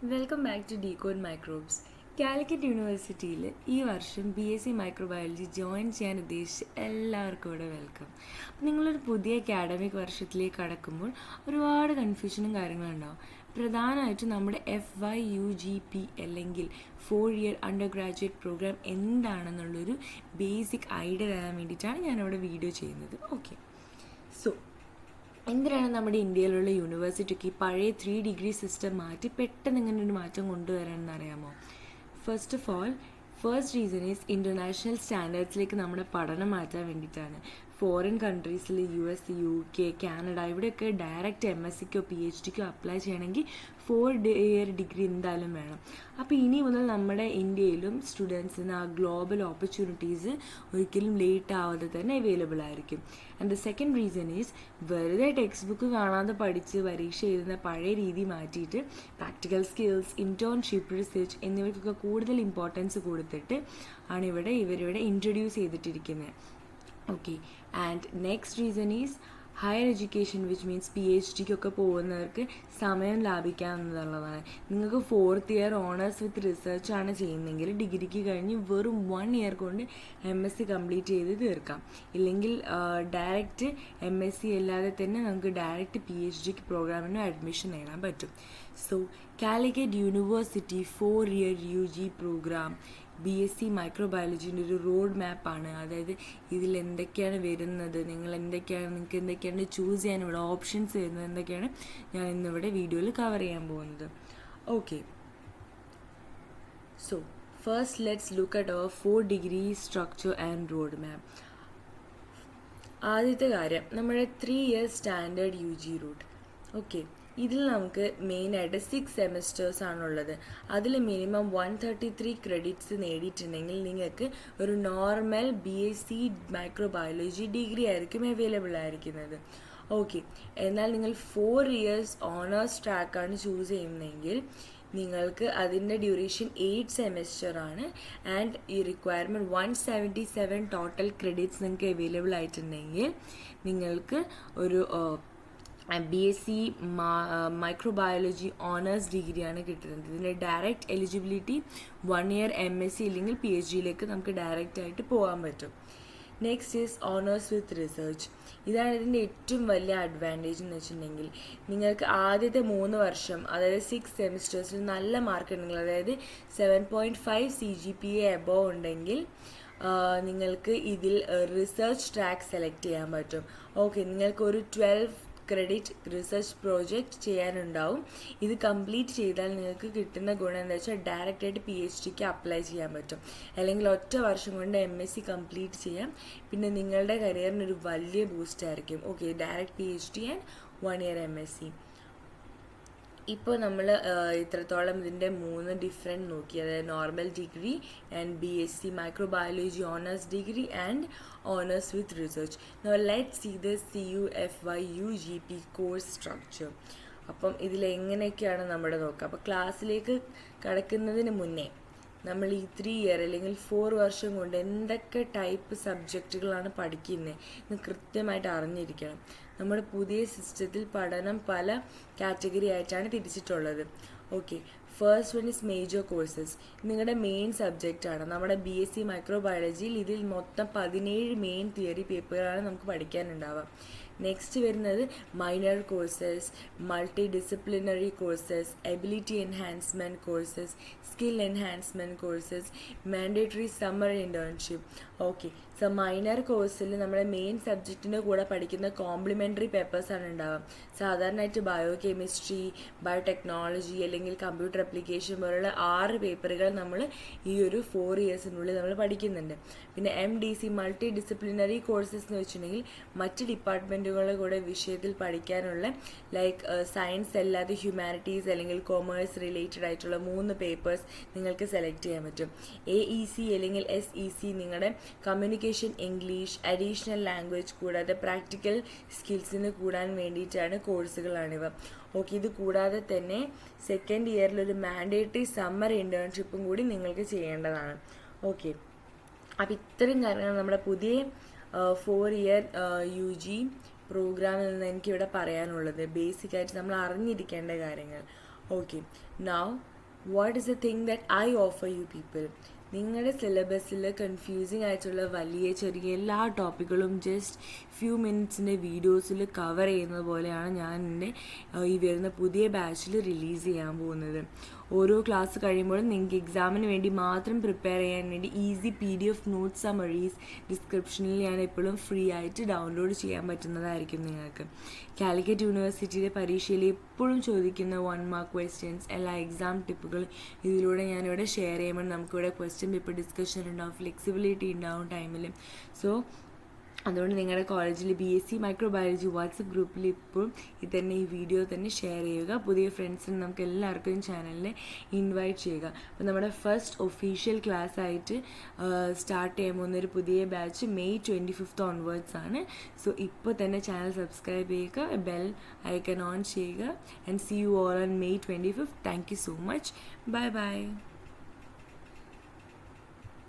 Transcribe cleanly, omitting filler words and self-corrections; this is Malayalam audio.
Welcome back to Decode Microbes. Calicut University ഈ വർഷം BSc Microbiology ജോയിൻ ചെയ്യാൻ ഉദ്ദേശിച്ച് എല്ലാവർക്കും ഇവിടെ വെൽക്കം. നിങ്ങളൊരു പുതിയ അക്കാഡമിക് വർഷത്തിലേക്ക് കടക്കുമ്പോൾ ഒരുപാട് കൺഫ്യൂഷനും കാര്യങ്ങളുണ്ടാവും. പ്രധാനമായിട്ടും നമ്മുടെ FYUGP അല്ലെങ്കിൽ 4-year undergraduate പ്രോഗ്രാം എന്താണെന്നുള്ളൊരു ബേസിക് ഐഡിയ തരാൻ വേണ്ടിയിട്ടാണ് ഞാനിവിടെ വീഡിയോ ചെയ്യുന്നത്. ഓക്കെ, സോ എന്തിനാണ് നമ്മുടെ ഇന്ത്യയിലുള്ള യൂണിവേഴ്സിറ്റിക്ക് പഴയ 3 ഡിഗ്രി സിസ്റ്റം മാറ്റി പെട്ടെന്ന് ഇങ്ങനെ ഒരു മാറ്റം കൊണ്ടുവരാനെന്ന് അറിയാമോ? First of all, first reason is international സ്റ്റാൻഡേർഡ്സിലേക്ക് നമ്മുടെ പഠനം മാറ്റാൻ വേണ്ടിയിട്ടാണ്. ഫോറിൻ കൺട്രീസിൽ US, UK, കാനഡ ഇവിടെയൊക്കെ ഡയറക്റ്റ് MScക്കോ PhDക്കോ അപ്ലൈ ചെയ്യണമെങ്കിൽ 4-year ഡിഗ്രി എന്തായാലും വേണം. അപ്പോൾ ഇനി മുതൽ നമ്മുടെ ഇന്ത്യയിലും സ്റ്റുഡൻസിന് ആ ഗ്ലോബൽ ഓപ്പർച്യൂണിറ്റീസ് ഒരിക്കലും ലേറ്റ് ആവാതെ തന്നെ അവൈലബിൾ ആയിരിക്കും. And the second reason is വെറുതെ ടെക്സ്റ്റ് ബുക്ക് കാണാതെ പഠിച്ച് പരീക്ഷ എഴുതുന്ന പഴയ രീതി മാറ്റിയിട്ട് പ്രാക്ടിക്കൽ സ്കിൽസ്, ഇൻറ്റേൺഷിപ്പ്, റിസർച്ച് എന്നിവയ്ക്കൊക്കെ കൂടുതൽ ഇമ്പോർട്ടൻസ് കൊടുത്തിട്ട് ആണ് ഇവരിവിടെ ഇൻട്രൊഡ്യൂസ് ചെയ്തിട്ടിരിക്കുന്നത്. Okay, and next reason is higher education, which means PhDക്കൊക്കെ പോകുന്നവർക്ക് സമയം ലാഭിക്കാമെന്നുള്ളതാണ്. നിങ്ങൾക്ക് 4th year owners with research ആണ് ചെയ്യുന്നതെങ്കിൽ ഡിഗ്രിക്ക് കഴിഞ്ഞ് വെറും 1 ഇയർ കൊണ്ട് MSc കംപ്ലീറ്റ് ചെയ്ത് തീർക്കാം. ഇല്ലെങ്കിൽ ഡയറക്റ്റ് MSc അല്ലാതെ തന്നെ നമുക്ക് ഡയറക്റ്റ് PhDക്ക് പ്രോഗ്രാമിന് അഡ്മിഷൻ നേടാൻ പറ്റും. So Calicut university 4-year UG programme BSc മൈക്രോബയോളജീൻ്റെ ഒരു റോഡ് മാപ്പാണ്. അതായത് ഇതിൽ എന്തൊക്കെയാണ് വരുന്നത്, നിങ്ങൾക്ക് എന്തൊക്കെയാണ് ചൂസ് ചെയ്യാൻ ഇവിടെ ഓപ്ഷൻസ് വരുന്നത് എന്തൊക്കെയാണ് ഞാൻ ഇന്നിവിടെ വീഡിയോയിൽ കവർ ചെയ്യാൻ പോകുന്നത്. Okay, so first let's look at our 4 degree structure and road map. ആദ്യത്തെ കാര്യം നമ്മുടെ 3 year standard UG route. Okay, ഇതിൽ നമുക്ക് മെയിനായിട്ട് 6 സെമിസ്റ്റേഴ്സ് ആണുള്ളത്. അതിൽ മിനിമം 133 ക്രെഡിറ്റ്സ് നേടിയിട്ടുണ്ടെങ്കിൽ നിങ്ങൾക്ക് ഒരു നോർമൽ BSc മൈക്രോബയോളജി ഡിഗ്രി ആയിരിക്കും അവൈലബിൾ ആയിരിക്കുന്നത്. ഓക്കെ, എന്നാൽ നിങ്ങൾ 4 years ഓണേഴ്സ് ട്രാക്കാണ് ചൂസ് ചെയ്യുന്നതെങ്കിൽ നിങ്ങൾക്ക് അതിൻ്റെ ഡ്യൂറേഷൻ 8 സെമിസ്റ്റർ ആണ്. ആൻഡ് ഈ റിക്വയർമെൻറ്റ് 177 ടോട്ടൽ ക്രെഡിറ്റ്സ് നിങ്ങൾക്ക് അവൈലബിൾ ആയിട്ടുണ്ടെങ്കിൽ നിങ്ങൾക്ക് ഒരു BSc മൈക്രോബയോളജി ഓണേഴ്സ് ഡിഗ്രിയാണ് കിട്ടുന്നത്. ഇതിൻ്റെ ഡയറക്റ്റ് എലിജിബിലിറ്റി 1 year MSc ഇല്ലെങ്കിൽ PhDയിലേക്ക് നമുക്ക് ഡയറക്റ്റ് ആയിട്ട് പോകാൻ പറ്റും. Next is owners with research. ഇതാണ് ഇതിൻ്റെ ഏറ്റവും വലിയ അഡ്വാൻറ്റേജ് എന്ന് വെച്ചിട്ടുണ്ടെങ്കിൽ നിങ്ങൾക്ക് ആദ്യത്തെ 3 വർഷം, അതായത് 6 സെമിസ്റ്റേഴ്സിൽ നല്ല മാർക്ക് ഉണ്ടെങ്കിൽ, അതായത് 7.5 CGPA എബോവ് ഉണ്ടെങ്കിൽ നിങ്ങൾക്ക് ഇതിൽ റിസർച്ച് ട്രാക്ക് സെലക്ട് ചെയ്യാൻ പറ്റും. ഓക്കെ, നിങ്ങൾക്കൊരു 12 ക്രെഡിറ്റ് റിസർച്ച് പ്രോജക്റ്റ് ചെയ്യാനുണ്ടാവും. ഇത് കംപ്ലീറ്റ് ചെയ്താൽ നിങ്ങൾക്ക് കിട്ടുന്ന ഗുണം എന്താ വെച്ചാൽ ഡയറക്റ്റായിട്ട് PhDക്ക് അപ്ലൈ ചെയ്യാൻ പറ്റും. അല്ലെങ്കിൽ ഒറ്റ വർഷം കൊണ്ട് MSc കംപ്ലീറ്റ് ചെയ്യാം. പിന്നെ നിങ്ങളുടെ കരിയറിനൊരു വലിയ ബൂസ്റ്റ് ആയിരിക്കും. Okay, direct PhD and 1 year MSc. ഇപ്പോൾ നമ്മൾ ഇത്രത്തോളം ഇതിൻ്റെ 3 ഡിഫറെൻറ്റ് നോക്കി, അതായത് normal degree and BSc microbiology honours degree and honours with research. Now let's see the CUFYUGP course structure. അപ്പം ഇതിലെങ്ങനെയൊക്കെയാണ് നമ്മുടെ നോക്കുക. അപ്പോൾ ക്ലാസ്സിലേക്ക് കടക്കുന്നതിന് മുന്നേ നമ്മൾ ഈ 3 year അല്ലെങ്കിൽ 4 വർഷം കൊണ്ട് എന്തൊക്കെ ടൈപ്പ് സബ്ജക്റ്റുകളാണ് പഠിക്കുന്നത് എന്ന് കൃത്യമായിട്ട് അറിഞ്ഞിരിക്കണം. നമ്മുടെ പുതിയ സിസ്റ്റത്തിൽ പഠനം പല കാറ്റഗറി ആയിട്ടാണ് തിരിച്ചിട്ടുള്ളത്. Okay, first one is major courses. നിങ്ങളുടെ മെയിൻ സബ്ജക്റ്റാണ്. നമ്മുടെ BSc മൈക്രോബയോളജിയിൽ ഇതിൽ മൊത്തം 17 മെയിൻ തിയറി പേപ്പറുകളാണ് നമുക്ക് പഠിക്കാനുണ്ടാവുക. നെക്സ്റ്റ് വരുന്നത് minor courses, multi disciplinary courses, ability enhancement courses, skill enhancement courses, mandatory summer internship. Okay, so minor കോഴ്സിൽ നമ്മുടെ മെയിൻ സബ്ജക്റ്റിൻ്റെ കൂടെ പഠിക്കുന്ന കോംപ്ലിമെൻ്ററി പേപ്പേഴ്സാണ് ഉണ്ടാവുക. സാധാരണയായിട്ട് ബയോ കെമിസ്ട്രി, ബയോടെക്നോളജി അല്ലെങ്കിൽ കമ്പ്യൂട്ടർ ആപ്ലിക്കേഷൻ പോലുള്ള 6 പേപ്പറുകൾ നമ്മൾ ഈ ഒരു 4 yearsനുള്ളിൽ നമ്മൾ പഠിക്കുന്നുണ്ട്. പിന്നെ MDC മൾട്ടി ഡിസിപ്ലിനറി കോഴ്സസ് എന്ന് വെച്ചിട്ടുണ്ടെങ്കിൽ മറ്റ് ഡിപ്പാർട്ട്മെൻറ്റുകളുടെ കൂടെ വിഷയത്തിൽ പഠിക്കാനുള്ള ലൈക്ക് സയൻസ് അല്ലാതെ ഹ്യൂമാനിറ്റീസ് അല്ലെങ്കിൽ കൊമേഴ്സ് റിലേറ്റഡ് ആയിട്ടുള്ള 3 പേപ്പേഴ്സ് നിങ്ങൾക്ക് സെലക്ട് ചെയ്യാൻ പറ്റും. AEC അല്ലെങ്കിൽ SEC നിങ്ങളുടെ കമ്മ്യൂണിക്കേഷൻ, ഇംഗ്ലീഷ്, അഡീഷണൽ ലാംഗ്വേജ് കൂടാതെ പ്രാക്ടിക്കൽ സ്കിൽസിന് കൂടാൻ വേണ്ടിയിട്ടാണ് കോഴ്സുകളാണിവ. ഓക്കെ, ഇത് കൂടാതെ തന്നെ 2nd ഇയറിലൊരു മാൻഡേറ്ററി സമ്മർ ഇൻറ്റേൺഷിപ്പും കൂടി നിങ്ങൾക്ക് ചെയ്യേണ്ടതാണ്. ഓക്കെ, അപ്പോൾ ഇത്രയും കാര്യങ്ങൾ നമ്മുടെ പുതിയ 4 year UG പ്രോഗ്രാമിൽ നിന്ന് എനിക്കിവിടെ പറയാനുള്ളത്. ബേസിക്കായിട്ട് നമ്മൾ അറിഞ്ഞിരിക്കേണ്ട കാര്യങ്ങൾ. Okay, now what is the thing that I offer you people? നിങ്ങളുടെ സിലബസിൽ കൺഫ്യൂസിങ് ആയിട്ടുള്ള വലിയ ചെറിയ എല്ലാ ടോപ്പിക്കുകളും ജസ്റ്റ് ഫ്യൂ മിനിറ്റ്സിൻ്റെ വീഡിയോസിൽ കവർ ചെയ്യുന്നത് പോലെയാണ് ഞാൻ എൻ്റെ ഈ വരുന്ന പുതിയ ബാച്ചിൽ റിലീസ് ചെയ്യാൻ പോകുന്നത്. ഓരോ ക്ലാസ് കഴിയുമ്പോഴും നിങ്ങൾക്ക് എക്സാമിന് വേണ്ടി മാത്രം പ്രിപ്പയർ ചെയ്യാൻ വേണ്ടി ഈസി PDF നോട്ട്സ് സമ്മറീസ് ഡിസ്ക്രിപ്ഷനിൽ ഞാൻ എപ്പോഴും ഫ്രീ ആയിട്ട് ഡൗൺലോഡ് ചെയ്യാൻ പറ്റുന്നതായിരിക്കും നിങ്ങൾക്ക്. കാലിക്കറ്റ് യൂണിവേഴ്സിറ്റിയുടെ പരീക്ഷയിൽ എപ്പോഴും ചോദിക്കുന്ന 1 മാർക്ക് ക്വസ്റ്റ്യൻസ് എല്ലാ എക്സാം ടിപ്പുകൾ ഇതിലൂടെ ഞാനിവിടെ ഷെയർ ചെയ്യുമ്പോൾ നമുക്കിവിടെ ക്വസ്റ്റ്യൻ പേപ്പർ ഡിസ്കഷൻ ഉണ്ടാവും, ഫ്ലെക്സിബിലിറ്റി ഉണ്ടാവും ടൈമിൽ. സോ അതുകൊണ്ട് നിങ്ങളുടെ കോളേജിൽ BSc മൈക്രോബയോളജി വാട്സപ്പ് ഗ്രൂപ്പിൽ ഇപ്പോഴും ഈ വീഡിയോ തന്നെ ഷെയർ ചെയ്യുക. പുതിയ ഫ്രണ്ട്സിന് നമുക്ക് എല്ലാവർക്കും ചാനലിനെ ഇൻവൈറ്റ് ചെയ്യുക. അപ്പോൾ നമ്മുടെ ഫസ്റ്റ് ഒഫീഷ്യൽ ക്ലാസ് ആയിട്ട് സ്റ്റാർട്ട് ചെയ്യാൻ പോകുന്നൊരു പുതിയ ബാച്ച് May 25th ഓൺവേർഡ്സ് ആണ്. സോ ഇപ്പോൾ തന്നെ ചാനൽ സബ്സ്ക്രൈബ് ചെയ്യുക, ബെൽ ഐക്കൺ ഓൺ ചെയ്യുക. And see you all on May 25th. Thank you so much. Bye by.